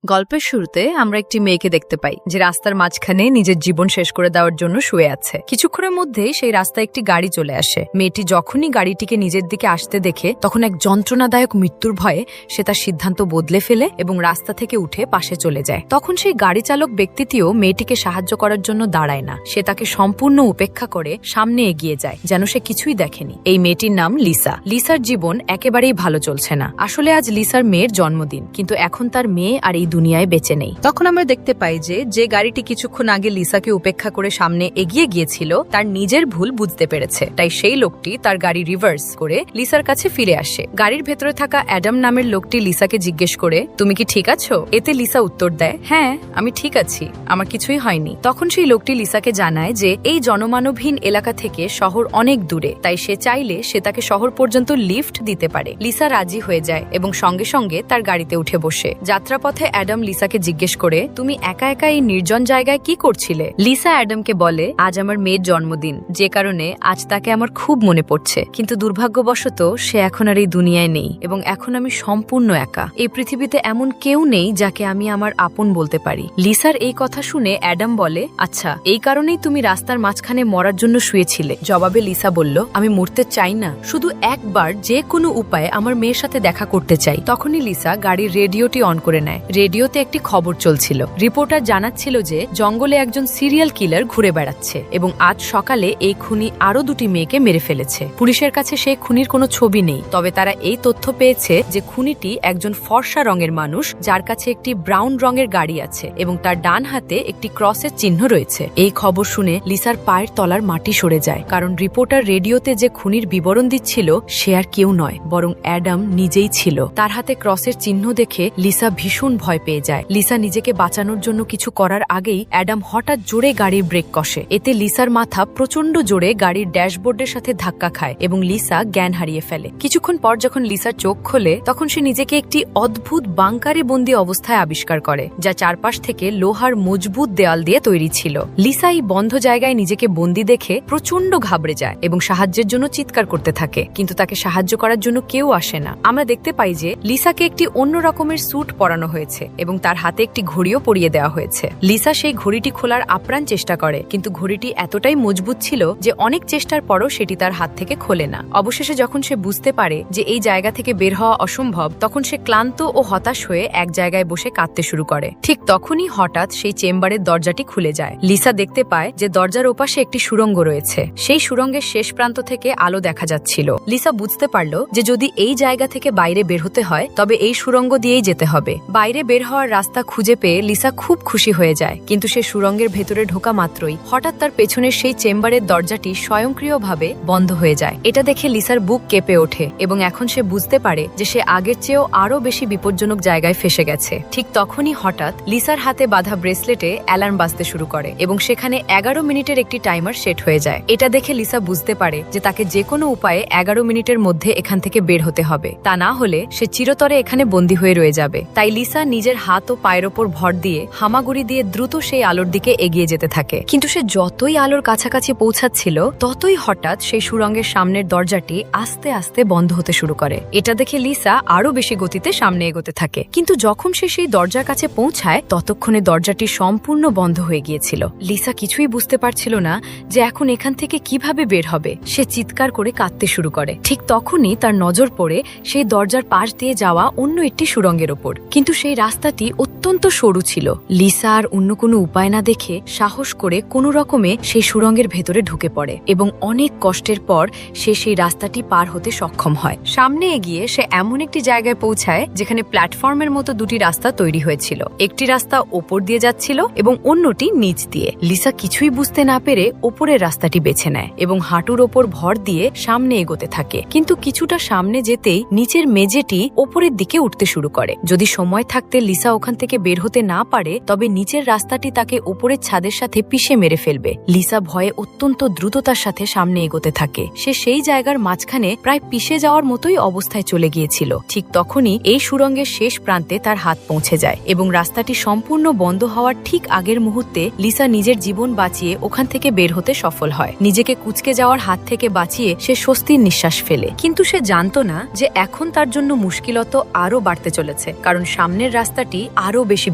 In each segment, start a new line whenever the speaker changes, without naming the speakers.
গল্পের শুরুতে আমরা একটি মেয়েকে দেখতে পাই যে রাস্তার মাঝখানে নিজের জীবন শেষ করে দেওয়ার জন্য শুয়ে আছে। কিছুক্ষণের মধ্যেই সেই রাস্তায় একটি গাড়ি চলে আসে। মেয়েটি যখনই গাড়িটিকে নিজের দিকে আসতে দেখে তখন এক যন্ত্রণাদায়ক মৃত্যুর ভয়ে সে তার সিদ্ধান্ত বদলে ফেলে এবং রাস্তা থেকে উঠে পাশে চলে যায়। তখন সেই গাড়ি চালক ব্যক্তিটিও মেয়েটিকে সাহায্য করার জন্য দাঁড়ায় না, সে তাকে সম্পূর্ণ উপেক্ষা করে সামনে এগিয়ে যায় যেন সে কিছুই দেখেনি। এই মেয়েটির নাম লিসা। লিসার জীবন একেবারেই ভালো চলছে না। আসলে আজ লিসার মেয়ের জন্মদিন, কিন্তু এখন তার মেয়ে আর এই দুনিয়ায় বেঁচে নেই। তখন আমরা দেখতে পাই যে গাড়িটি কিছুক্ষণ আগে লিসাকে উপেক্ষা করে সামনে এগিয়ে গিয়েছিল তার নিজের ভুল বুঝতে পেরেছে, তাই সেই লোকটি তার গাড়ি রিভার্স করে লিসার কাছে ফিরে আসে। গাড়ির ভেতরে থাকা অ্যাডাম নামের লোকটি লিসাকে জিজ্ঞেস করে, তুমি কি ঠিক আছো? এতে লিসা উত্তর দেয়, হ্যাঁ আমি ঠিক আছি, আমার কিছুই হয়নি। তখন সেই লোকটি লিসাকে জানায় যে এই জনমানবহীন এলাকা থেকে শহর অনেক দূরে, তাই সে চাইলে সে তাকে শহর পর্যন্ত লিফট দিতে পারে। লিসা রাজি হয়ে যায় এবং সঙ্গে সঙ্গে তার গাড়িতে উঠে বসে। যাত্রাপথে অ্যাডাম লিসাকে জিজ্ঞেস করে, তুমি একা একা এই নির্জন জায়গায় কি করছিলে? লিসা অ্যাডামকে বলে, আজ আমার মেয়ের জন্মদিন, যে কারণে আজ তাকে আমার খুব মনে পড়ছে, কিন্তু দুর্ভাগ্যবশত সে এখন আর এই দুনিয়ায় নেই এবং এখন আমি সম্পূর্ণ একা। এই পৃথিবীতে এমন কেউ নেই যাকে আমি আমার আপন বলতে পারি। লিসার এই কথা শুনে অ্যাডাম বলে, আচ্ছা এই কারণেই তুমি রাস্তার মাঝখানে মরার জন্য শুয়েছিলে? জবাবে লিসা বলল, আমি মরতে চাই না, শুধু একবার যে কোনো উপায়ে আমার মেয়ের সাথে দেখা করতে চাই। তখনই লিসা গাড়ির রেডিওটি অন করে নেয়। রেডিওতে একটি খবর চলছিল। রিপোর্টার জানাচ্ছিল যে জঙ্গলে একজন সিরিয়াল কিলার ঘুরে বেড়াচ্ছে এবং আজ সকালে এই খুনি আরো দুটি মেয়েকে মেরে ফেলেছে। পুলিশের কাছে সেই খুনির কোনো ছবি নেই, তবে তারা এই তথ্য পেয়েছে যে খুনিটি একজন ফর্সা রঙের মানুষ যার কাছে একটি ব্রাউন রঙের গাড়ি আছে এবং তার ডান হাতে একটি ক্রসের চিহ্ন রয়েছে। এই খবর শুনে লিসার পায়ের তলার মাটি সরে যায়, কারণ রিপোর্টার রেডিওতে যে খুনির বিবরণ দিচ্ছিল সে আর কেউ নয় বরং অ্যাডাম নিজেই ছিল। তার হাতে ক্রসের চিহ্ন দেখে লিসা ভীষণ ভয় পেয়ে যায়। লিসা নিজেকে বাঁচানোর জন্য কিছু করার আগেই অ্যাডাম হঠাৎ জোরে গাড়ির ব্রেক কষে। এতে লিসার মাথা প্রচন্ড জোরে গাড়ির ড্যাশবোর্ডের সাথে ধাক্কা খায় এবং লিসা জ্ঞান হারিয়ে ফেলে। কিছুক্ষণ পর যখন লিসার চোখ খোলে তখন সে নিজেকে একটি অদ্ভুত বাংকারে বন্দী অবস্থায় আবিষ্কার করে, যা চারপাশ থেকে লোহার মজবুত দেয়াল দিয়ে তৈরি ছিল। লিসা এই বন্ধ জায়গায় নিজেকে বন্দী দেখে প্রচন্ড ঘাবড়ে যায় এবং সাহায্যের জন্য চিৎকার করতে থাকে, কিন্তু তাকে সাহায্য করার জন্য কেউ আসে না। আমরা দেখতে পাই যে লিসাকে একটি অন্য রকমের স্যুট পরানো হয়েছে এবং তার হাতে একটি ঘড়িও পরিয়ে দেওয়া হয়েছে। লিসা সেই ঘড়িটি খোলার আপ্রাণ চেষ্টা করে, কিন্তু ঘড়িটি এতটাই মজবুত ছিল যে অনেক চেষ্টার পরও সেটি তার হাত থেকে খোলে না। অবশেষে যখন সে বুঝতে পারে যে এই জায়গা থেকে বের হওয়া অসম্ভব, তখন সে ক্লান্ত ও হতাশ হয়ে এক জায়গায় বসে কাঁদতে শুরু করে। ঠিক তখনই হঠাৎ সেই চেম্বারের দরজাটি খুলে যায়। লিসা দেখতে পায় যে দরজার ওপাশে একটি সুড়ঙ্গ রয়েছে। সেই সুড়ঙ্গের শেষ প্রান্ত থেকে আলো দেখা যাচ্ছিল। লিসা বুঝতে পারল যে যদি এই জায়গা থেকে বাইরে বের হতে হয় তবে এই সুড়ঙ্গ দিয়েই যেতে হবে। বাইরে বের হওয়ার রাস্তা খুঁজে পেয়ে লিসা খুব খুশি হয়ে যায়, কিন্তু সে সুড়ঙ্গের ভেতরে ঢোকা মাত্রই হঠাৎ তার পেছনের সেই চেম্বারের দরজাটি স্বয়ংক্রিয়ভাবে বন্ধ হয়ে যায়। এটা দেখে লিসার বুক কেঁপে ওঠে এবং এখন সে বুঝতে পারে যে সে আগের চেয়েও আরো বেশি বিপজ্জনক জায়গায় ফেসে গেছে। ঠিক তখনই হঠাৎ লিসার হাতে বাঁধা ব্রেসলেটে অ্যালার্ম বাজতে শুরু করে এবং সেখানে 11 মিনিটের একটি টাইমার সেট হয়ে যায়। এটা দেখে লিসা বুঝতে পারে যে তাকে যে কোনো উপায়ে 11 মিনিটের মধ্যে এখান থেকে বের হতে হবে, তা না হলে সে চিরতরে এখানে বন্দী হয়ে রয়ে যাবে। তাই লিসা নিজের হাত ও পায়ের ওপর ভর দিয়ে হামাগুড়ি দিয়ে দ্রুত সেই আলোর দিকে এগিয়ে যেতে থাকে। কিন্তু সে যতই আলোর কাছাকাছি পৌঁছাচ্ছিল ততই হঠাৎ সেই সুড়ঙ্গের সামনের দরজাটি আস্তে আস্তে বন্ধ হতে শুরু করে। এটা দেখে লিসা আরো বেশি গতিতে সামনে এগোতে থাকে, কিন্তু যখন সে সেই দরজার কাছে পৌঁছায় ততক্ষণে দরজাটি সম্পূর্ণ বন্ধ হয়ে গিয়েছিল। লিসা কিছুই বুঝতে পারছিল না যে এখন এখান থেকে কিভাবে বের হবে। সে চিৎকার করে কাঁদতে শুরু করে। ঠিক তখনই তার নজর পড়ে সেই দরজার পাশ দিয়ে যাওয়া অন্য একটি সুড়ঙ্গের ওপর, কিন্তু সেই রাস্তাটি অত্যন্ত সরু ছিল। লিসা আর অন্য কোনো উপায় না দেখে সাহস করে কোনো রকমে সেই সুড়ঙ্গের ভেতরে ঢুকে পড়ে এবং অনেক কষ্টের পর সে সেই রাস্তাটি পার হতে সক্ষম হয়। সামনে এগিয়ে সে এমন একটি জায়গায় পৌঁছায় যেখানে প্ল্যাটফর্মের মতো দুটি রাস্তা তৈরি হয়েছিল। একটি রাস্তা ওপর দিয়ে যাচ্ছিল এবং অন্যটি নিচ দিয়ে। লিসা কিছুই বুঝতে না পেরে ওপরের রাস্তাটি বেছে নেয় এবং হাঁটুর ওপর ভর দিয়ে সামনে এগোতে থাকে, কিন্তু কিছুটা সামনে যেতেই নিচের মেঝেটি ওপরের দিকে উঠতে শুরু করে। যদি সময় থাকতে লিসা ওখান থেকে বের হতে না পারে তবে নিচের রাস্তাটি তাকে উপরের ছাদের সাথে পিষে মেরে ফেলবে। লিসা ভয়ে অত্যন্ত দ্রুততার সাথে সামনে এগোতে থাকে। সে সেই জায়গার মাঝখানে প্রায় পিষে যাওয়ার মতোই অবস্থায় চলে গিয়েছিল। ঠিক তখনই এই সুড়ঙ্গের শেষ প্রান্তে তার হাত পৌঁছে যায় এবং রাস্তাটি সম্পূর্ণ বন্ধ হওয়ার ঠিক আগের মুহূর্তে লিসা নিজের জীবন বাঁচিয়ে ওখান থেকে বের হতে সফল হয়। নিজেকে কুঁচকে যাওয়ার হাত থেকে বাঁচিয়ে সে স্বস্তির নিঃশ্বাস ফেলে, কিন্তু সে জানতো না যে এখন তার জন্য মুশকিলত আরো বাড়তে চলেছে, কারণ সামনের রাস্তা রাস্তাটি আরো বেশি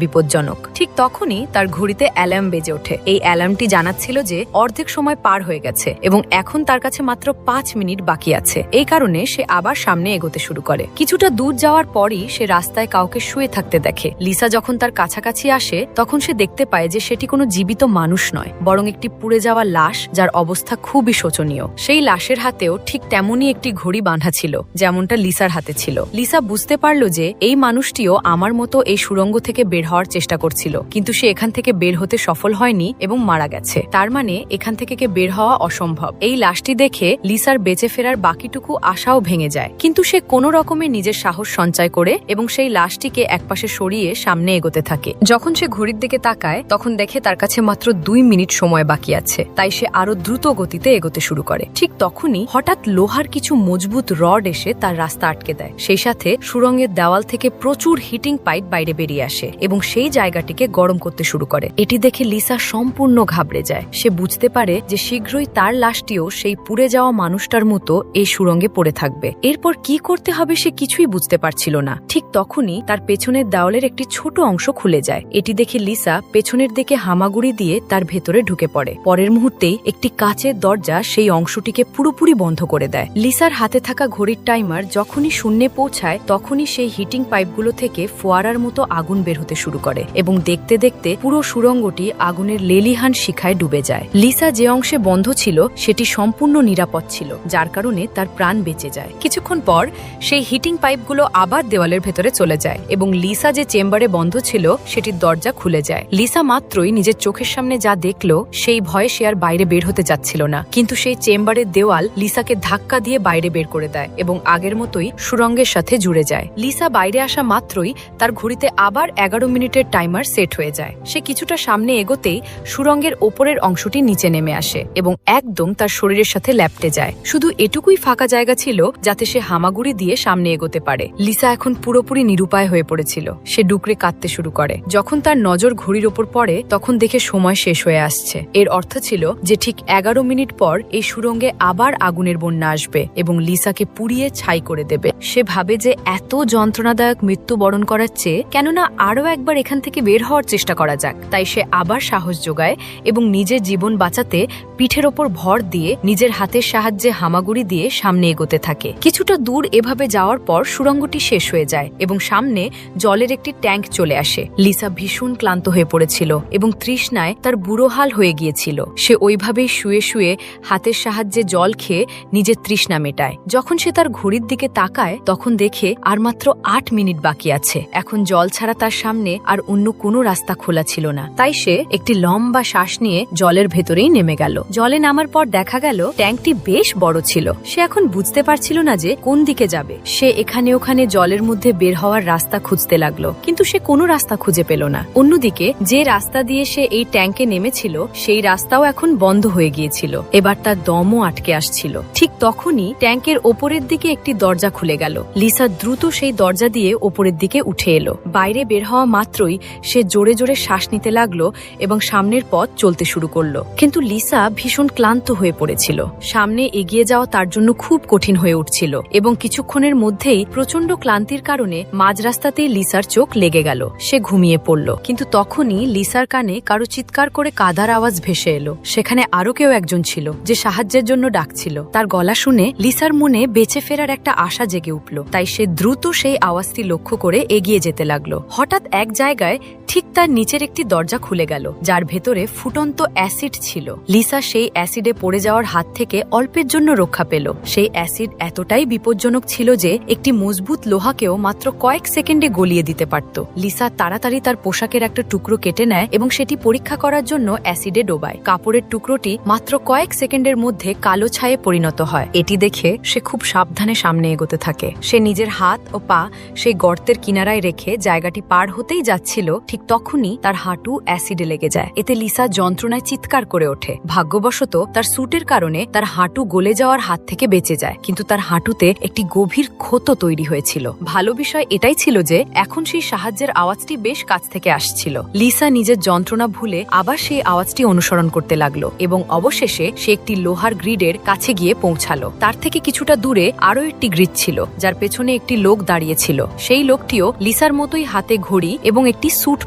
বিপজ্জনক। ঠিক তখনই তার ঘড়িতে অ্যালার্ম বেজে ওঠে। এই অ্যালার্মটি জানাচ্ছিল যে অর্ধেক সময় পার হয়ে গেছে এবং এখন তার কাছে মাত্র 5 মিনিট বাকি আছে। এই কারণে সে আবার সামনে এগোতে শুরু করে। কিছুটা দূর যাওয়ার পরই সে রাস্তায় কাউকে শুয়ে থাকতে দেখে। লিসা যখন তার কাছাকাছি আসে তখন সে দেখতে পায় যে সেটি কোনো জীবিত মানুষ নয়, বরং একটি পুড়ে যাওয়া লাশ, যার অবস্থা খুবই শোচনীয়। সেই লাশের হাতেও ঠিক তেমনই একটি ঘড়ি বাঁধা ছিল যেমনটা লিসার হাতে ছিল। লিসা বুঝতে পারল যে এই মানুষটিও আমার মতো এই সুড়ঙ্গ থেকে বের হওয়ার চেষ্টা করছিল, কিন্তু সে এখান থেকে বের হতে সফল হয়নি এবং মারা গেছে। তার মানে এখান থেকে বের হওয়া অসম্ভব। এই লাশটি দেখে লিসার বেঁচে ফেরার বাকিটুকু আশাও ভেঙে যায়, কিন্তু সে কোনো রকমে নিজের সাহস সঞ্চয় করে এবং সেই লাশটিকে একপাশে সরিয়ে সামনে এগোতে থাকে। যখন সে ঘড়ির দিকে তাকায় তখন দেখে তার কাছে মাত্র 2 মিনিট সময় বাকি আছে, তাই সে আরো দ্রুত গতিতে এগোতে শুরু করে। ঠিক তখনই হঠাৎ লোহার কিছু মজবুত রড এসে তার রাস্তা আটকে দেয়। সেই সাথে সুড়ঙ্গের দেওয়াল থেকে প্রচুর হিটিং পাইপ বাইরে বেরিয়ে আসে এবং সেই জায়গাটিকে গরম করতে শুরু করে। এটি দেখে লিসা সম্পূর্ণ ঘাবড়ে যায়। সে বুঝতে পারে যে শীঘ্রই তার লাশটিও সেই পুড়ে যাওয়া মানুষটার মতো এই সুড়ঙ্গে পড়ে থাকবে। এরপর কি করতে হবে সে কিছুই বুঝতে পারছিল না। ঠিক তখনই তার পেছনের দেওয়ালের একটি ছোট অংশ খুলে যায়। এটি দেখে লিসা পেছনের দিকে হামাগুড়ি দিয়ে তার ভেতরে ঢুকে পড়ে। পরের মুহূর্তেই একটি কাচের দরজা সেই অংশটিকে পুরোপুরি বন্ধ করে দেয়। লিসার হাতে থাকা ঘড়ির টাইমার যখনই শূন্যে পৌঁছায় তখনই সেই হিটিং পাইপগুলো থেকে ফোয়ারার মতো আগুন বের হতে শুরু করে এবং দেখতে দেখতে পুরো সুড়ঙ্গটি আগুনের লেলিহান শিখায় ডুবে যায়। লিসা যে অংশে বন্ধ ছিল সেটি সম্পূর্ণ নিরাপদ ছিল, যার কারণে তার প্রাণ বেঁচে যায়। কিছুক্ষণ পর সেই হিটিং পাইপগুলো আবার দেওয়ালের ভেতরে চলে যায় এবং লিসা যে চেম্বারে বন্ধ ছিল সেটির দরজা খুলে যায়। লিসা মাত্রই নিজের চোখের সামনে যা দেখলো সেই ভয়ে সে আর বাইরে বের হতে যাচ্ছিল না, কিন্তু সেই চেম্বারের দেওয়াল লিসাকে ধাক্কা দিয়ে বাইরে বের করে দেয় এবং আগের মতোই সুড়ঙ্গের সাথে জুড়ে যায়। লিসা বাইরে আসা মাত্রই তার ঘড়িতে আবার 11 মিনিটের টাইমার সেট হয়ে যায়। সে কিছুটা সামনে এগোতেই সুড়ঙ্গের ওপরের অংশটি নিচে নেমে আসে এবং একদম তার শরীরের সাথে ল্যাপটে যায়। শুধু এটুকুই ফাঁকা জায়গা ছিল যাতে সে হামাগুড়ি দিয়ে সামনে এগোতে পারে। লিসা এখন পুরোপুরি নিরুপায় হয়ে পড়েছিল। সে ডুকরে কাঁদতে শুরু করে। যখন তার নজর ঘড়ির ওপর পড়ে তখন দেখে সময় শেষ হয়ে আসছে। এর অর্থ ছিল যে ঠিক 11 মিনিট পর এই সুড়ঙ্গে আবার আগুনের বন্যা আসবে এবং লিসাকে পুড়িয়ে ছাই করে দেবে। সে ভাবে যে এত যন্ত্রণাদায়ক মৃত্যু বরণ করার চেয়ে কেননা আরও একবার এখান থেকে বের হওয়ার চেষ্টা করা যাক। তাই সে আবার সাহস যোগায় এবং নিজের জীবন বাঁচাতে পিঠের ওপর ভর দিয়ে নিজের হাতের সাহায্যে হামাগুড়ি দিয়ে সামনে এগোতে থাকে। কিছুটা দূর এভাবে যাওয়ার পর সুড়ঙ্গটি শেষ হয়ে যায় এবং সামনে জলের একটি ট্যাঙ্ক চলে আসে। লিসা ভীষণ ক্লান্ত হয়ে পড়েছিল এবং তৃষ্ণায় তার বুড়ো হাল হয়ে গিয়েছিল। সে ওইভাবেই শুয়ে শুয়ে হাতের সাহায্যে জল খেয়ে নিজের তৃষ্ণা মেটায়। যখন সে তার ঘড়ির দিকে তাকায় তখন দেখে আর মাত্র 8 মিনিট বাকি আছে। এখন জল ছাড়া তার সামনে আর অন্য কোনো রাস্তা খোলা ছিল না, তাই সে একটি লম্বা শ্বাস নিয়ে জলের ভেতরেই নেমে গেল। জলে নামার পর দেখা গেল ট্যাঙ্কটি বেশ বড় ছিল। সে এখন বুঝতে পারছিল না যে কোন দিকে যাবে। সে এখানে ওখানে জলের মধ্যে বের হওয়ার রাস্তা খুঁজতে লাগলো, কিন্তু সে কোনো রাস্তা খুঁজে পেল না। অন্যদিকে যে রাস্তা দিয়ে সে এই ট্যাঙ্কে নেমেছিল সেই রাস্তাও এখন বন্ধ হয়ে গিয়েছিল। এবার তার দমও আটকে আসছিল। ঠিক তখনই ট্যাঙ্কের ওপরের দিকে একটি দরজা খুলে গেল। লিসা দ্রুত সেই দরজা দিয়ে ওপরের দিকে উঠে এলো। বাইরে বের হওয়া মাত্রই সে জোরে জোরে শ্বাস নিতে লাগলো এবং সামনের পথ চলতে শুরু করলো। কিন্তু লিসা ভীষণ ক্লান্ত হয়ে পড়েছিল। সামনে এগিয়ে যাওয়া তার জন্য খুব কঠিন হয়ে উঠছিল এবং কিছুক্ষণের মধ্যেই প্রচন্ড ক্লান্তির কারণে মাঝ রাস্তাতেই লিসার চোখ লেগে গেল। সে ঘুমিয়ে পড়ল, কিন্তু তখনই লিসার কানে কারো চিৎকার করে কাঁদার আওয়াজ ভেসে এলো। সেখানে আরো কেউ একজন ছিল যে সাহায্যের জন্য ডাকছিল। তার গলা শুনে লিসার মনে বেঁচে ফেরার একটা আশা জেগে উঠল। তাই সে দ্রুত সেই আওয়াজটি লক্ষ্য করে এগিয়ে যেতে লাগলো। হঠাৎ এক জায়গায় ঠিক তার নিচের একটি দরজা খুলে গেল, যার ভেতরে ফুটন্ত অ্যাসিড ছিল। লিসা সেই অ্যাসিডে পড়ে যাওয়ার হাত থেকে অল্পের জন্য রক্ষা পেল। সেই অ্যাসিড এতটাই বিপজ্জনক ছিল যে একটি মজবুত লোহাকেও মাত্র কয়েক সেকেন্ডে গলিয়ে দিতে পারত। লিসা তাড়াতাড়ি তার পোশাকের একটা টুকরো কেটে নেয় এবং সেটি পরীক্ষা করার জন্য অ্যাসিডে ডোবায়। কাপড়ের টুকরোটি মাত্র কয়েক সেকেন্ডের মধ্যে কালো ছায়ে পরিণত হয়। এটি দেখে সে খুব সাবধানে সামনে এগোতে থাকে। সে নিজের হাত ও পা সেই গর্তের কিনারায় রেখে জায়গাটি পার হতেই যাচ্ছিল, ঠিক তখনই তার হাঁটু অ্যাসিডে লেগে যায়। এতে লিসা যন্ত্রণায় চিৎকার করে ওঠে। ভাগ্যবশত তার স্যুটের কারণে তার হাঁটু গলে যাওয়ার হাত থেকে বেঁচে যায়, কিন্তু তার হাঁটুতে একটি গভীর ক্ষত তৈরি হয়েছিল। ভালো বিষয় এটাই ছিল যে এখন সেই সাহায্যের আওয়াজটি বেশ কাছ থেকে আসছিল। লিসা নিজের যন্ত্রণা ভুলে আবার সেই আওয়াজটি অনুসরণ করতে লাগলো এবং অবশেষে সে একটি লোহার গ্রিডের কাছে গিয়ে পৌঁছালো। তার থেকে কিছুটা দূরে আরো একটি গ্রিড ছিল, যার পেছনে একটি লোক দাঁড়িয়েছিল। সেই লোকটিও লিসার মতো মতোই হাতে ঘড়ি এবং একটি স্যুট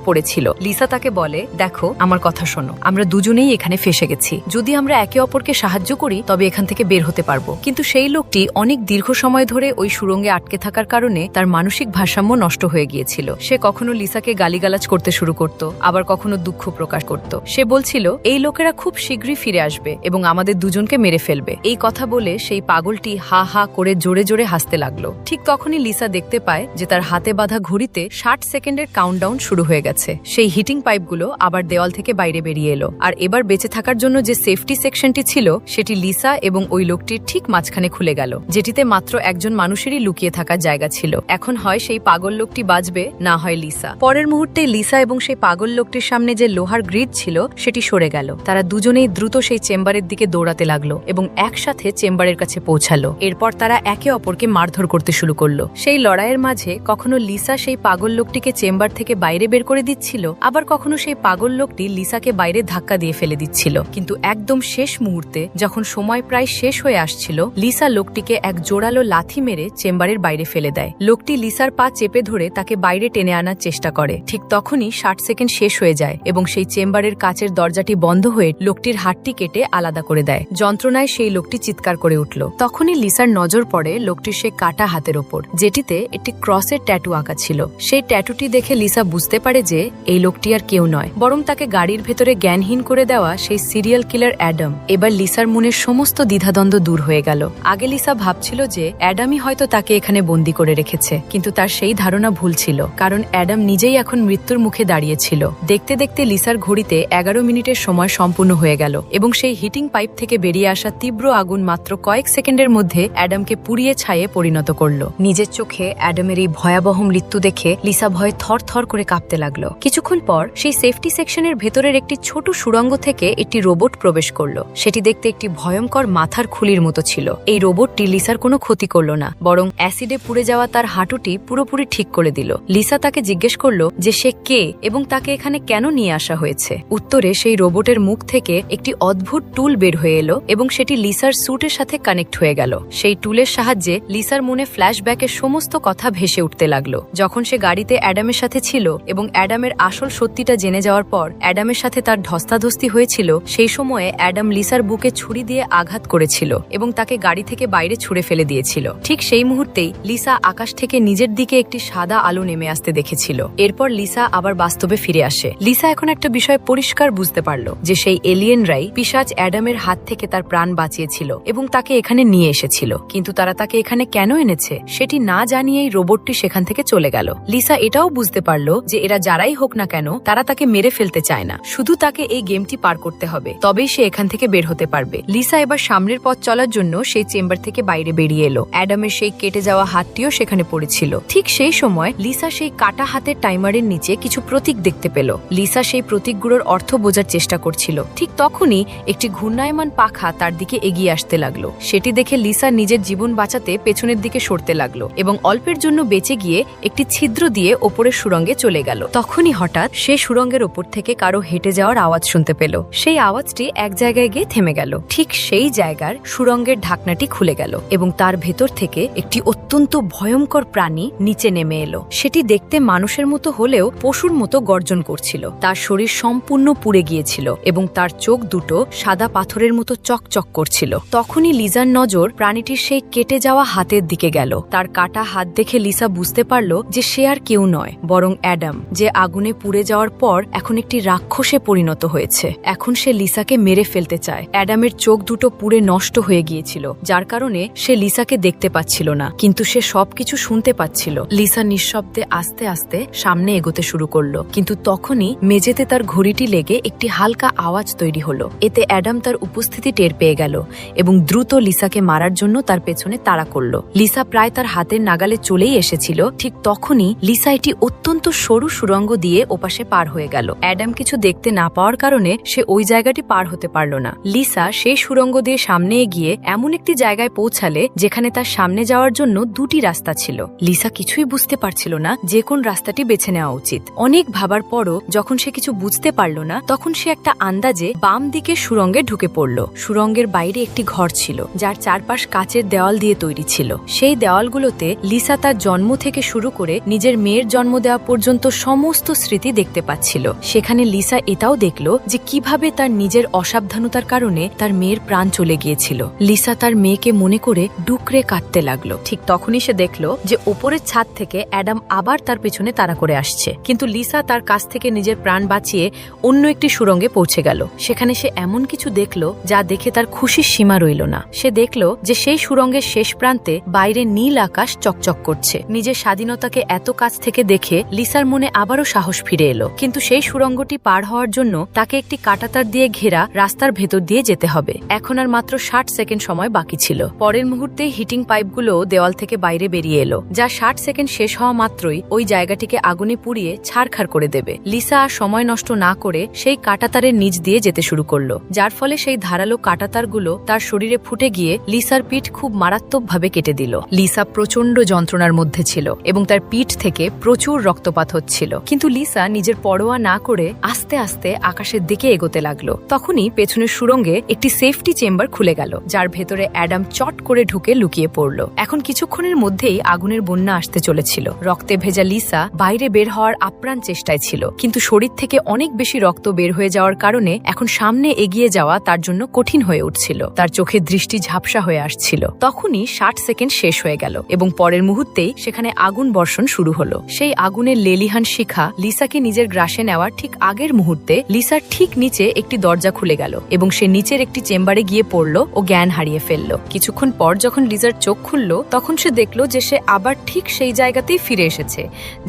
পরেছিল। লিসা তাকে বলে, দেখো আমার কথা শোনো, আমরা দুজনেই এখানে ফেসে গেছি। যদি আমরা একে অপরকে সাহায্য করি তবে এখান থেকে বের হতে পারবো। কিন্তু সেই লোকটি অনেক দীর্ঘ সময় ধরে ওই সুড়ঙ্গে আটকে থাকার কারণে তার মানসিক ভারসাম্য নষ্ট হয়ে গিয়েছিল। সে কখনো লিসাকে গালিগালাজ করতে শুরু করত, আবার কখনো দুঃখ প্রকাশ করত। সে বলছিল এই লোকেরা খুব শীঘ্রই ফিরে আসবে এবং আমাদের দুজনকে মেরে ফেলবে। এই কথা বলে সেই পাগলটি হা হা করে জোরে জোরে হাসতে লাগলো। ঠিক তখনই লিসা দেখতে পায় যে তার হাতে বাঁধা ঘড়িতে 60 সেকেন্ডের কাউন্টডাউন শুরু হয়ে গেছে। সেই হিটিং পাইপগুলো আবার দেওয়াল থেকে বাইরে বেরিয়ে এলো, আর এবার বেঁচে থাকার জন্য যে সেফটি সেকশনটি ছিল সেটি লিসা এবং ওই লোকটির ঠিক মাঝখানে খুলে গেল, যেটিতে মাত্র একজন মানুষেরই লুকিয়ে থাকার জায়গা ছিল। এখন হয় সেই পাগল লোকটি বাঁচবে, না হয় লিসা। পরের মুহূর্তে লিসা এবং সেই পাগল লোকটির সামনে যে লোহার গ্রিড ছিল সেটি সরে গেল। তারা দুজনেই দ্রুত সেই চেম্বারের দিকে দৌড়াতে লাগলো এবং একসাথে চেম্বারের কাছে পৌঁছালো। এরপর তারা একে অপরকে মারধর করতে শুরু করলো। সেই লড়াইয়ের মাঝে কখনো লিসা সেই পাগল লোকটিকে চেম্বার থেকে বাইরে বের করে দিচ্ছিল, আবার কখনো সেই পাগল লোকটি লিসাকে বাইরে ধাক্কা দিয়ে ফেলে দিচ্ছিল। কিন্তু একদম শেষ মুহূর্তে যখন সময় প্রায় শেষ হয়ে আসছিল, লিসা লোকটিকে এক জোরালো লাথি মেরে চেম্বারের বাইরে ফেলে দেয়। লোকটি লিসার পা চেপে ধরে তাকে বাইরে টেনে আনার চেষ্টা করে। ঠিক তখনই 60 সেকেন্ড শেষ হয়ে যায় এবং সেই চেম্বারের কাচের দরজাটি বন্ধ হয়ে লোকটির হাতটি কেটে আলাদা করে দেয়। যন্ত্রণায় সেই লোকটি চিৎকার করে উঠল। তখনই লিসার নজর পড়ে লোকটির সেই কাটা হাতের ওপর, যেটিতে একটি ক্রসের ট্যাটু আঁকা ছিল। সেই ট্যাটুটি দেখে লিসা বুঝতে পারে যে এই লোকটি আর কেউ নয়, বরং তাকে গাড়ির ভেতরে জ্ঞানহীন করে দেওয়া সেই সিরিয়াল কিলার অ্যাডাম। এবার লিসার মনের সমস্ত দ্বিধাদ্বন্দ্ব দূর হয়ে গেল। আগে লিসা ভাবছিল যে অ্যাডামই হয়তো তাকে এখানে বন্দী করে রেখেছে, কিন্তু তার সেই ধারণা ভুল ছিল, কারণ অ্যাডাম নিজেই এখন মৃত্যুর মুখে দাঁড়িয়েছিল। দেখতে দেখতে লিসার ঘড়িতে 11 মিনিটের সময় সম্পূর্ণ হয়ে গেল এবং সেই হিটিং পাইপ থেকে বেরিয়ে আসা তীব্র আগুন মাত্র কয়েক সেকেন্ডের মধ্যে অ্যাডামকে পুড়িয়ে ছায়ে পরিণত করল। নিজের চোখে অ্যাডামের এই ভয়াবহ মৃত্যু দেখে লিসা ভয়ে থর থর করে কাঁপতে লাগলো। কিছুক্ষণ পর সেই সেফটি সেকশনের ভেতরের একটি ছোট সুড়ঙ্গ থেকে একটি রোবট প্রবেশ করলো। সেটি দেখতে একটি ভয়ঙ্কর মাথার খুলির মতো ছিল। এই রোবটটি লিসার কোনো ক্ষতি করল না, বরং অ্যাসিডে পুড়ে যাওয়া তার হাঁটুটি পুরোপুরি ঠিক করে দিল। লিসা তাকে জিজ্ঞেস করলো যে সে কে এবং তাকে এখানে কেন নিয়ে আসা হয়েছে। উত্তরে সেই রোবটের মুখ থেকে একটি অদ্ভুত টুল বের হয়ে এলো এবং সেটি লিসার স্যুটের সাথে কানেক্ট হয়ে গেল। সেই টুলের সাহায্যে লিসার মনে ফ্ল্যাশব্যাকের সমস্ত কথা ভেসে উঠতে লাগলো। যখন সে গাড়িতে অ্যাডামের সাথে ছিল এবং অ্যাডামের আসল সত্যিটা জেনে যাওয়ার পর অ্যাডামের সাথে তার ধস্তাধস্তি হয়েছিল, সেই সময়ে অ্যাডাম লিসার বুকে ছুরি দিয়ে আঘাত করেছিল এবং তাকে গাড়ি থেকে বাইরে ছুঁড়ে ফেলে দিয়েছিল। ঠিক সেই মুহূর্তেই লিসা আকাশ থেকে নিজের দিকে একটি সাদা আলো নেমে আসতে দেখেছিল। এরপর লিসা আবার বাস্তবে ফিরে আসে। লিসা এখন একটা বিষয় পরিষ্কার বুঝতে পারল যে সেই এলিয়েনরাই পিশাচ অ্যাডামের হাত থেকে তার প্রাণ বাঁচিয়েছিল এবং তাকে এখানে নিয়ে এসেছিল। কিন্তু তারা তাকে এখানে কেন এনেছে সেটি না জানিয়েই রোবটটি সেখান থেকে চলে গেল। লিসা এটাও বুঝতে পারল যে এরা যারাই হোক না কেন তারা তাকে মেরে ফেলতে চায় না, শুধু তাকে এই গেমটি পার করতে হবে, তবেই সে এখান থেকে বের হতে পারবে। লিসা এবার সামনের পথ চলার জন্য সেই চেম্বার থেকে বাইরে বেরিয়ে এলো। অ্যাডামের সেই কেটে যাওয়া হাতটিও সেখানে পড়েছিল। ঠিক সেই সময় লিসা সেই কাটা হাতের টাইমারের নিচে কিছু প্রতীক দেখতে পেল। লিসা সেই প্রতীকগুলোর অর্থ বোঝার চেষ্টা করছিল। ঠিক তখনই একটি ঘূর্ণায়মান পাখা তার দিকে এগিয়ে আসতে লাগলো। সেটি দেখে লিসা নিজের জীবন বাঁচাতে পেছনের দিকে সরতে লাগলো এবং অল্পের জন্য বেঁচে গিয়ে একটি ছিদ্র দিয়ে ওপরের সুড়ঙ্গে চলে গেল। তখনই হঠাৎ সে সুড়ঙ্গের ওপর থেকে কারো হেঁটে যাওয়ার আওয়াজ শুনতে পেল। সেই আওয়াজটি এক জায়গায় গিয়ে থেমে গেল। ঠিক সেই জায়গার সুড়ঙ্গের ঢাকনাটি খুলে গেল এবং তার ভেতর থেকে একটি অত্যন্ত ভয়ঙ্কর প্রাণী নিচে নেমে এলো। সেটি দেখতে মানুষের মতো হলেও পশুর মতো গর্জন করছিল। তার শরীর সম্পূর্ণ পুড়ে গিয়েছিল এবং তার চোখ দুটো সাদা পাথরের মতো চকচক করছিল। তখনই লিসার নজর প্রাণীটির সেই কেটে যাওয়া হাতের দিকে গেল। তার কাটা হাত দেখে লিসা বুঝতে পারল যে সে আর কেউ নয়, বরং অ্যাডাম, যে আগুনে পুড়ে যাওয়ার পর এখন একটি রাক্ষসে পরিণত হয়েছে। এখন সে লিসাকে মেরে ফেলতে চায়। অ্যাডামের চোখ দুটো পুড়ে নষ্ট হয়ে গিয়েছিল, যার কারণে সে লিসাকে দেখতে পাচ্ছিল না, কিন্তু সে সবকিছু শুনতে পাচ্ছিল। লিসা নিঃশব্দে আস্তে আস্তে সামনে এগোতে শুরু করলো, কিন্তু তখনই মেঝেতে তার ঘড়িটি লেগে একটি হালকা আওয়াজ তৈরি হলো। এতে অ্যাডাম তার উপস্থিতি টের পেয়ে গেল এবং দ্রুত লিসাকে মারার জন্য তার পেছনে তাড়া করল। লিসা প্রায় তার হাতের নাগালে চলেই এসেছিল। ঠিক তখনই লিসা এটি অত্যন্ত সরু সুড়ঙ্গ দিয়ে ওপাশে পার হয়ে গেল। অ্যাডাম কিছু দেখতে না পাওয়ার কারণে সে ওই জায়গাটি পার হতে পারল না। লিসা সেই সুড়ঙ্গ দিয়ে সামনে এগিয়ে এমন একটি জায়গায় পৌঁছালে যেখানে তার সামনে যাওয়ার জন্য দুটি রাস্তা ছিল। লিসা কিছুই বুঝতে পারছিল না যে কোন রাস্তাটি বেছে নেওয়া উচিত। অনেক ভাবার পরও যখন সে কিছু বুঝতে পারল না, তখন সে একটা আন্দাজে বাম দিকে সুড়ঙ্গে ঢুকে পড়ল। সুড়ঙ্গের বাইরে একটি ঘর ছিল, যার চারপাশ কাচের দেওয়াল দিয়ে তৈরি ছিল। সেই দেওয়ালগুলোতে লিসা তার জন্ম থেকে শুরু করে নিজের নিজের মেয়ের জন্ম দেওয়া পর্যন্ত সমস্ত স্মৃতি দেখতে পাচ্ছিল। সেখানে লিসা এটাও দেখল যে কিভাবে তার নিজের অসাবধানতার কারণে তার মেয়ের প্রাণ চলে গিয়েছিল। লিসা তার মেয়েকে মনে করে ডুকরে কাঁদতে লাগলো। ঠিক তখনই সে দেখল যে ওপরের ছাদ থেকে অ্যাডাম আবার তার পেছনে তাড়া করে আসছে, কিন্তু লিসা তার কাছ থেকে নিজের প্রাণ বাঁচিয়ে অন্য একটি সুড়ঙ্গে পৌঁছে গেল। সেখানে সে এমন কিছু দেখল যা দেখে তার খুশির সীমা রইল না। সে দেখল যে সেই সুড়ঙ্গের শেষ প্রান্তে বাইরে নীল আকাশ চকচক করছে। নিজের স্বাধীনতাকে এত কাছ থেকে দেখে লিসার মনে আবারও সাহস ফিরে এলো, কিন্তু সেই সুড়ঙ্গটি পার হওয়ার জন্য তাকে একটি কাঁটাতার দিয়ে ঘেরা রাস্তার ভেতর দিয়ে যেতে হবে। এখন আর মাত্র 60 সেকেন্ড সময় বাকি ছিল। পরের মুহূর্তে হিটিং পাইপগুলো দেওয়াল থেকে বাইরে বেরিয়ে এলো, যা 60 সেকেন্ড শেষ হওয়া মাত্রই ওই জায়গাটিকে আগুনে পুড়িয়ে ছাড়খাড় করে দেবে। লিসা আর সময় নষ্ট না করে সেই কাঁটাতারের নিচ দিয়ে যেতে শুরু করলো, যার ফলে সেই ধারালো কাঁটাতারগুলো তার শরীরে ফুটে গিয়ে লিসার পিঠ খুব মারাত্মকভাবে কেটে দিল। লিসা প্রচন্ড যন্ত্রণার মধ্যে ছিল এবং তার পিঠ থেকে প্রচুর রক্তপাত হচ্ছিল, কিন্তু লিসা নিজের পরোয়া না করে আস্তে আস্তে আকাশের দিকে এগোতে লাগলো। তখনই পেছনের সুড়ঙ্গে একটি সেফটি চেম্বার খুলে গেল, যার ভেতরে অ্যাডাম চট করে ঢুকে লুকিয়ে পড়ল। এখন কিছুক্ষণের মধ্যেই আগুনের বন্যা আসতে চলেছিল। রক্তে ভেজা লিসা বাইরে বের হওয়ার আপ্রাণ চেষ্টায় ছিল, কিন্তু শরীর থেকে অনেক বেশি রক্ত বের হয়ে যাওয়ার কারণে এখন সামনে এগিয়ে যাওয়া তার জন্য কঠিন হয়ে উঠছিল। তার চোখের দৃষ্টি ঝাপসা হয়ে আসছিল। তখনই 60 সেকেন্ড শেষ হয়ে গেল এবং পরের মুহূর্তেই সেখানে আগুন বর্ষণ শুরু হলো। সেই আগুনের লেলিহান শিখা লিসাকে নিজের গ্রাসে নেওয়ার ঠিক আগের মুহূর্তে লিসার ঠিক নিচে একটি দরজা খুলে গেল এবং সে নিচের একটি চেম্বারে গিয়ে পড়ল ও জ্ঞান হারিয়ে ফেলল। কিছুক্ষণ পর যখন লিসার চোখ খুলল, তখন সে দেখল যে সে আবার ঠিক সেই জায়গাতেই ফিরে এসেছে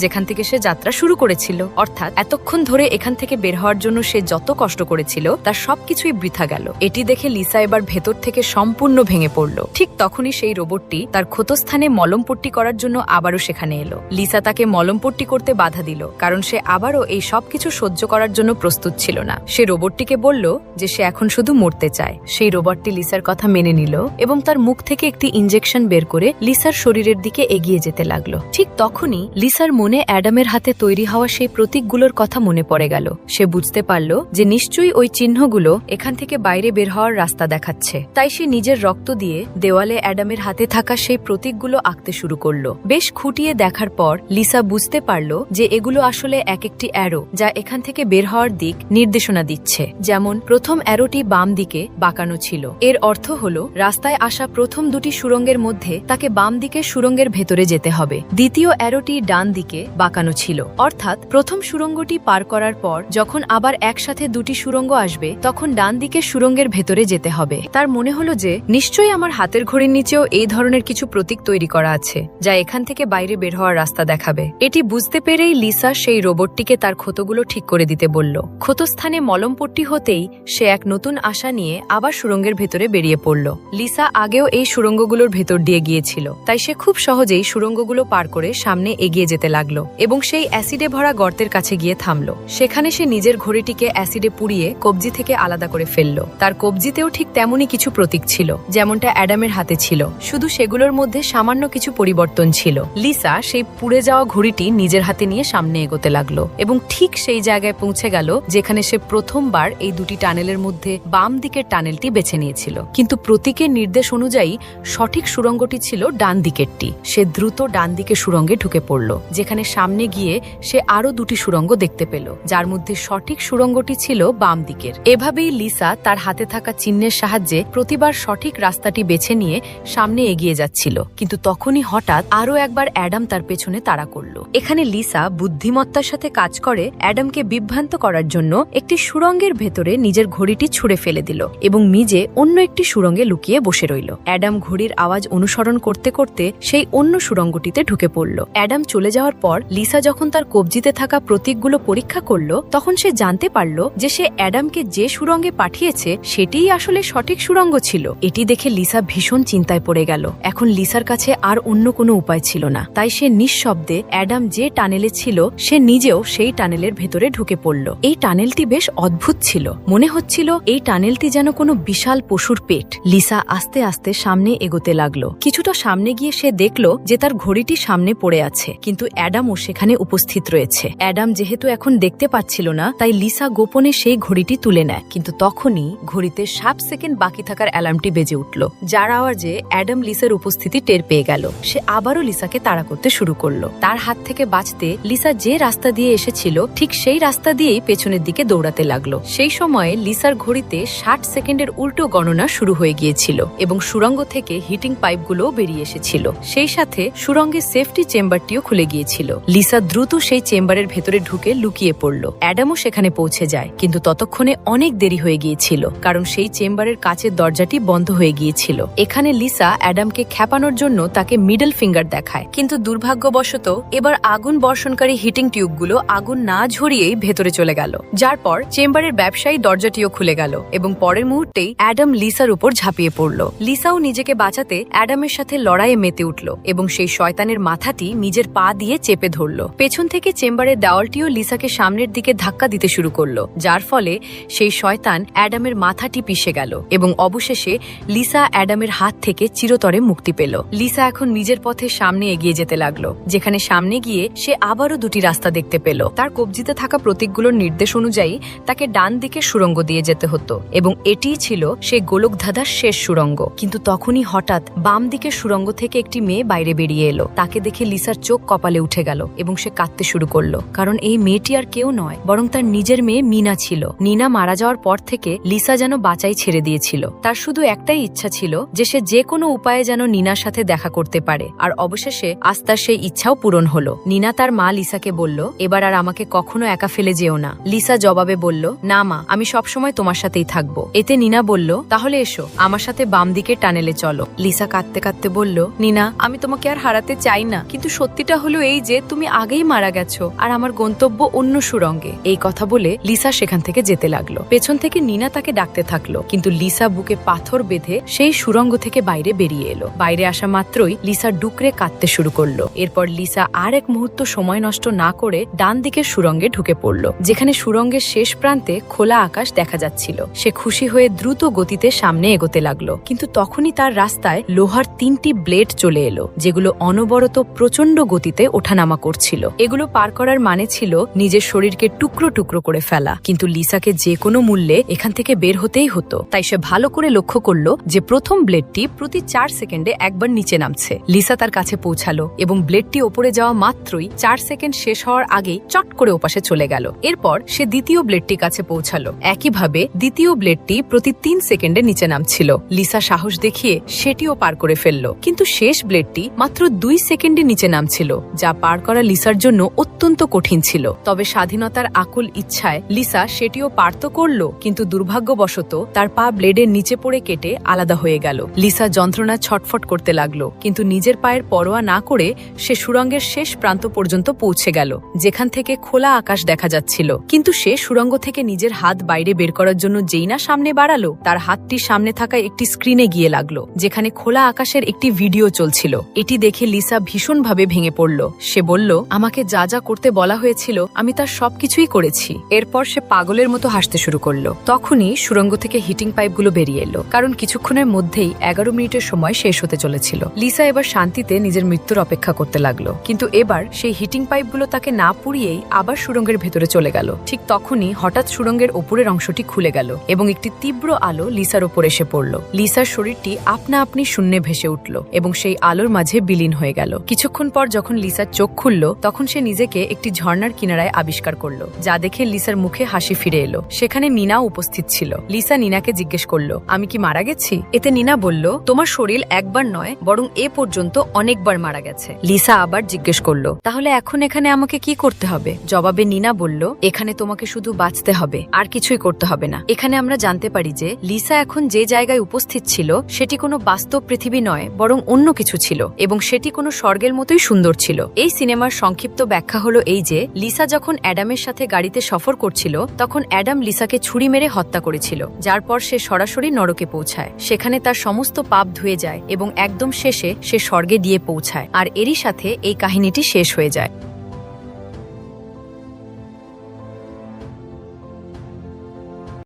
যেখান থেকে সে যাত্রা শুরু করেছিল। অর্থাৎ এতক্ষণ ধরে এখান থেকে বের হওয়ার জন্য সে যত কষ্ট করেছিল তার সবকিছুই বৃথা গেল। এটি দেখে লিসা এবার ভেতর থেকে সম্পূর্ণ ভেঙে পড়ল। ঠিক তখনই সেই রোবটটি তার ক্ষতস্থানে মলমপট্টি করার জন্য আবারও সেখানে এলো। লিসা তাকে মলমপট্টি করতে বাধা দিল, কারণ সে আবারও এই সবকিছু সহ্য করার জন্য প্রস্তুত ছিল না। সে রোবটটিকে বলল যে সে এখন শুধু মরতে চায়। সেই রোবটটি লিসার কথা মেনে নিল এবং তার মুখ থেকে একটি ইনজেকশন বের করে লিসার শরীরের দিকে এগিয়ে যেতে লাগলো। ঠিক তখনই লিসার মনে অ্যাডামের হাতে তৈরি হওয়া সেই প্রতীকগুলোর কথা মনে পড়ে গেল। সে বুঝতে পারল যে নিশ্চয়ই ওই চিহ্নগুলো এখান থেকে বাইরে বের হওয়ার রাস্তা দেখাচ্ছে। তাই সে নিজের রক্ত দিয়ে দেওয়ালে অ্যাডামের হাতে থাকা সেই প্রতীকগুলো আঁকতে শুরু করলো। বেশ খুঁটিয়ে দেখার পর লিসা বুঝতে পারল যে এগুলো আসলে এক একটি অ্যারো, যা এখান থেকে বের হওয়ার দিক নির্দেশনা দিচ্ছে। যেমন প্রথম অ্যারোটি বাম দিকে বাঁকানো ছিল, এর অর্থ হলো রাস্তায় আসা প্রথম দুটি সুড়ঙ্গের মধ্যে তাকে বাম দিকে সুড়ঙ্গের ভেতরে যেতে হবে। দ্বিতীয় অ্যারোটি ডান দিকে বাঁকানো ছিল, অর্থাৎ প্রথম সুড়ঙ্গটি পার করার পর যখন আবার একসাথে দুটি সুড়ঙ্গ আসবে তখন ডান দিকে সুড়ঙ্গের ভেতরে যেতে হবে। তার মনে হলো যে নিশ্চয়ই আমার হাতের ঘড়ির নিচেও এই ধরনের কিছু প্রতীক তৈরি করা আছে, যা এখান থেকে বাইরে বের হওয়ার রাস্তা দেখাবে। এটি বুঝতে পেরেই লিসা সেই রোবটটিকে তার ক্ষতগুলো ঠিক করে দিতে বলল। ক্ষতস্থানে মলমপট্টি হতেই সে এক নতুন আশা নিয়ে আবার সুড়ঙ্গের ভেতরে বেরিয়ে পড়ল। লিসা আগেও এই সুড়ঙ্গগুলোর ভেতর দিয়ে গিয়েছিল, তাই সে খুব সহজেই সুড়ঙ্গগুলো পার করে সামনে এগিয়ে যেতে লাগলো এবং সেই অ্যাসিডে ভরা গর্তের কাছে গিয়ে থামলো। সেখানে সে নিজের ঘড়িটিকে অ্যাসিডে পুড়িয়ে কবজি থেকে আলাদা করে ফেলল। তার কবজিতেও ঠিক তেমনই কিছু প্রতীক ছিল যেমনটা অ্যাডামের হাতে ছিল, শুধু সেগুলোর মধ্যে সামান্য কিছু পরিবর্তন ছিল। লিসা সেই পুড়ে যাওয়া ঘড়িটি নিজের হাতে নিয়ে সামনে এগোতে লাগলো এবং ঠিক সেই জায়গায় পৌঁছে গেল যেখানে সে প্রথমবার এই দুটি টানেলের মধ্যে বাম দিকের টানেলটি বেছে নিয়েছিল। কিন্তু প্রতীকের নির্দেশ অনুযায়ী সঠিক সুড়ঙ্গটি ছিল ডান দিকেরটি। সে দ্রুত ডান দিকে সুড়ঙ্গে ঢুকে পড়ল, যেখানে সামনে গিয়ে সে আরো দুটি সুড়ঙ্গ দেখতে পেল, যার মধ্যে সঠিক সুড়ঙ্গটি ছিল বাম দিকের। এভাবেই লিসা তার হাতে থাকা চিহ্নের সাহায্যে প্রতিবার সঠিক রাস্তাটি বেছে নিয়ে সামনে এগিয়ে যাচ্ছিল। কিন্তু তখনই হঠাৎ আরো একবার অ্যাডাম তার পেছনে তাড়া করল। এখানে লিসা বুদ্ধিমত্তার সাথে কাজ করে অ্যাডামকে বিভ্রান্ত করার জন্য একটি সুড়ঙ্গের ভেতরে নিজের ঘড়িটি ছুঁড়ে ফেলে দিল এবং নিজে অন্য একটি সুড়ঙ্গে লুকিয়ে বসে রইল। অ্যাডাম ঘড়ির আওয়াজ অনুসরণ করতে করতে সেই অন্য সুড়ঙ্গটিতে ঢুকে পড়ল। অ্যাডাম চলে যাওয়ার পর লিসা যখন তার কবজিতে থাকা প্রতীকগুলো পরীক্ষা করল, তখন সে জানতে পারল যে সে অ্যাডামকে যে সুড়ঙ্গে পাঠিয়েছে সেটিই আসলে সঠিক সুড়ঙ্গ ছিল। এটি দেখে লিসা ভীষণ চিন্তায় পড়ে গেল। এখন লিসার কাছে আর অন্য কোনো উপায় ছিল না, তাই সে নিঃশব্দে অ্যাডাম যে টানেলে ছিল সে নিজেও সেই টানেলের ভেতরে ঢুকে পড়ল। এই টানেলটি বেশ অদ্ভুত ছিল, মনে হচ্ছিল এই টানেলটি যেন কোনো বিশাল পশুর পেট। লিসা আস্তে আস্তে সামনে এগোতে লাগলো। কিছুটা সামনে গিয়ে সে দেখল যে তার ঘড়িটি সামনে পড়ে আছে, কিন্তু অ্যাডামও সেখানে উপস্থিত রয়েছে। অ্যাডাম যেহেতু এখন দেখতে পাচ্ছিল না, তাই লিসা গোপনে সেই ঘড়িটি তুলে নেয়। কিন্তু তখনই ঘড়িতে 7 সেকেন্ড বাকি থাকার অ্যালার্মটি বেজে উঠল, যার আওয়াজে অ্যাডাম লিসার উপস্থিতি টের পেয়ে গেল। সে আবারও লিসাকে তাড়া করতে শুরু করলো। তার হাত থেকে বাঁচতে লিসা যে রাস্তা দিয়ে এসেছিল ঠিক সেই রাস্তা দিয়েই পেছনের দিকে দৌড়াতে লাগলো। সেই সময়ে লিসার ঘড়িতে 60 সেকেন্ডের উল্টো গণনা শুরু হয়ে গিয়েছিল এবং সুড়ঙ্গ থেকে হিটিং পাইপগুলো বেরিয়ে এসেছিল। সেই সাথে সুড়ঙ্গের সেফটি চেম্বারটিও খুলে গিয়েছিল। লিসা দ্রুত সেই চেম্বারের ভেতরে ঢুকে লুকিয়ে পড়ল। অ্যাডামও সেখানে পৌঁছে যায়, কিন্তু ততক্ষণে অনেক দেরি হয়ে গিয়েছিল, কারণ সেই চেম্বারের কাচের দরজাটি বন্ধ হয়ে গিয়েছিল। এখানে লিসা অ্যাডামকে খ্যাপানোর জন্য তাকে মিডল ফিঙ্গার দেখায়, কিন্তু দুর্ভাগ্যবশত এবার আগুন বর্ষণকারী হিটিং টিউবগুলো আগুন না ঝরিয়েই ভেতরে চলে গেল, যার পর চেম্বারের ব্যবসায়ী দরজাটিও খুলে গেল এবং পরের মুহূর্তেই অ্যাডাম লিসার উপর ঝাঁপিয়ে পড়ল। লিসাও নিজেকে বাঁচাতে অ্যাডামের সাথে লড়াইয়ে মেতে উঠল এবং সেই শয়তানের মাথাটি নিজের পা দিয়ে চেপে ধরল। পেছন থেকে চেম্বারের দেওয়ালটিও লিসাকে সামনের দিকে ধাক্কা দিতে শুরু করলো, যার ফলে সেই শয়তান অ্যাডামের মাথাটি পিষে গেল এবং অবশেষে লিসা অ্যাডামের হাত থেকে চিরতরে মুক্তি পেল। লিসা এখন নিজের পথে সামনে এগিয়ে যেতে লাগলো, যেখানে সামনে গিয়ে সে আবারও দুটি রাস্তা দেখতে পেল। তার কবজিতে থাকা প্রতীকগুলোর নির্দেশ অনুযায়ী তাকে ডান দিকে সুড়ঙ্গ দিয়ে যেতে হতো এবং এটিই ছিল সেই গোলকধাঁধার শেষ সুড়ঙ্গ। কিন্তু তখনই হঠাৎ বাম দিকের সুড়ঙ্গ থেকে একটি মেয়ে বাইরে বেরিয়ে এলো। তাকে দেখে লিসার চোখ কপালে উঠে গেল এবং সে কাঁদতে শুরু করলো, কারণ এই মেয়েটি আর কেউ নয় বরং তার নিজের মেয়ে মিনা ছিল। নিনা মারা যাওয়ার পর থেকে লিসা যেন বাঁচাই ছেড়ে দিয়েছিল। তার শুধু একটাই ইচ্ছা ছিল যে সে যে কোনো উপায়ে যেন নিনার সাথে দেখা করতে পারে, আর অবশেষে আজ তার সেই ইচ্ছাও পূরণ হলো। নিনা তার মা লিসাকে বলল, এবার আর আমাকে কখনো একা ফেলে যেও না। লিসা জবাবে বলল, না মা, আমি সবসময় তোমার সাথেই থাকবো। এতে নিনা বলল, তাহলে এসো আমার সাথে বাম দিকে টানেলে চলো। লিসা কাঁদতে কাঁদতে বলল, নিনা, আমি তোমাকে আর হারাতে চাই না, কিন্তু সত্যিটা হলো এই যে তুমি আগেই মারা গেছো আর আমার গন্তব্য অন্য সুড়ঙ্গে। এই কথা বলে লিসা সেখান থেকে যেতে লাগলো। পেছন থেকে নিনা তাকে ডাকতে থাকলো, কিন্তু লিসা বুকে পাথর বেঁধে সেই সুড়ঙ্গ থেকে বাইরে বেরিয়ে এলো। বাইরে আসা মাত্রই লিসা ডুকরে কাঁদতে শুরু করলো। এরপর লিসা আর এক মুহূর্ত সময় নষ্ট না করে ডান দিকের সুড়ঙ্গে ঢুকে পড়ল, যেখানে সুড়ঙ্গের শেষ প্রান্তে খোলা আকাশ দেখা যাচ্ছিল। সে খুশি হয়ে দ্রুত গতিতে সামনে এগোতে লাগলো, কিন্তু তখনই তার রাস্তায় লোহার 3টি ব্লেড চলে এলো, যেগুলো অনবরত প্রচন্ড গতিতে ওঠানামা করছিল। এগুলো পার করার মানে ছিল নিজের শরীরকে টুকরো টুকরো করে ফেলা, কিন্তু লিসাকে যে কোনো মূল্যে এখান থেকে বের হতেই হতো। তাই সে ভালো করে লক্ষ্য করলো যে প্রথম ব্লেডটি প্রতি 4 সেকেন্ডে একবার নিচে নামছে। লিসা তার কাছে পৌঁছালো এবং ব্লেডটি ওপরে যাওয়া মাত্রই 4 সেকেন্ড শেষ হওয়ার আগেই চট করে ওপাশে চলে গেল। এরপর সে দ্বিতীয় ব্লেডটির কাছে পৌঁছালো। একইভাবে দ্বিতীয় ব্লেডটি প্রতি 3 সেকেন্ডে নিচে নামছিল। লিসা সাহস দেখিয়ে সেটিও পার করে ফেলল, কিন্তু শেষ ব্লেডটি মাত্র 2 সেকেন্ডে নিচে নামছিল, যা পার করা লিসার জন্য অত্যন্ত কঠিন ছিল। তবে স্বাধীনতার আকুল ইচ্ছায় লিসা সেটিও পার তো করল, কিন্তু দুর্ভাগ্যবশত তার পা ব্লেডের নিচে পড়ে কেটে আলাদা হয়ে গেল। লিসা যন্ত্রণা ছটফট করতে লাগলো, কিন্তু নিজের পায়ের পরোয়া না করে সে সুড়ঙ্গের শেষ প্রান্ত পর্যন্ত পৌঁছে গেল, যেখান থেকে খোলা আকাশ দেখা যাচ্ছিল। কিন্তু সে সুড়ঙ্গ থেকে নিজের হাত বাইরে বের করার জন্য যেই না সামনে বাড়ালো, তার হাতটি সামনে থাকা একটি স্ক্রিনে গিয়ে লাগলো, যেখানে খোলা আকাশের একটি ভিডিও চলছিল। এটি দেখে লিসা ভীষণভাবে ভেঙে পড়ল। সে বলল, আমাকে যা যা করতে বলা হয়েছিল আমি তার সবকিছুই করেছি। এরপর সে পাগলের মতো হাসতে শুরু করলো। তখনই সুড়ঙ্গ থেকে হিটিং পাইপগুলো বেরিয়ে এলো, কারণ কিছুক্ষণের মধ্যেই 11 মিনিটের সময় শেষ হতে চলেছিল। লিসা এবার শান্তিতে নিজের মৃত্যুর অপেক্ষা করতে লাগলো, কিন্তু এবার সেই হিটিং পাইপগুলো তাকে না পুড়িয়েই আবার সুড়ঙ্গের ভেতরে চলে গেল। ঠিক তখনই হঠাৎ সুড়ঙ্গের ওপরের অংশটি খুলে গেল এবং একটি তীব্র আলো লিসার ওপর এসে পড়ল। লিসার শরীরটি আপনা আপনি শূন্যে ভেসে উঠল এবং সেই আলোর মাঝে বিলীন হয়ে গেল। কিছুক্ষণ পর যখন লিসার চোখ খুলল, তখন সে নিজেকে একটি ঝর্ণার কিনারায় আবিষ্কার করলো, যা দেখে লিসার মুখে হাসি ফিরে এলো। সেখানে নিনাও উপস্থিত ছিল। লিসা নিনাকে জিজ্ঞেস করলো, আমি কি মারা গেছি? এতে নিনা বলল, তোমার শরীর একবার নয় বরং এ পর্যন্ত অনেকবার মারা গেছে। লিসা আবার জিজ্ঞেস করলো, তাহলে এখন এখানে আমাকে কি করতে হবে? জবাবে নিনা বলল, এখানে তোমাকে শুধু বাঁচতে হবে, আর কিছুই করতে হবে না। এখানে আমরা জানতে পারি যে লিসা এখন যে জায়গায় উপস্থিত ছিল সেটি কোনো বাস্তব পৃথিবী নয় বরং অন্য কিছু ছিল, এবং সেটি কোনো স্বর্গের মতোই সুন্দর ছিল। এই সিনেমার সংক্ষিপ্ত ব্যাখ্যা হলো এই যে লিসা যখন অ্যাডামের সাথে গাড়িতে সফর করছিল, তখন অ্যাডাম লিসাকে ছুরি মেরে হত্যা করেছিল, যার পর সে সরাসরি নরকে পৌঁছায়। সেখানে তার সমস্ত পাপ ধুয়ে যায় এবং একদম শেষে সে স্বর্গে দিয়ে পৌঁছায়, আর এরই সাথে এই কাহিনীটি শেষ হয়ে যায়।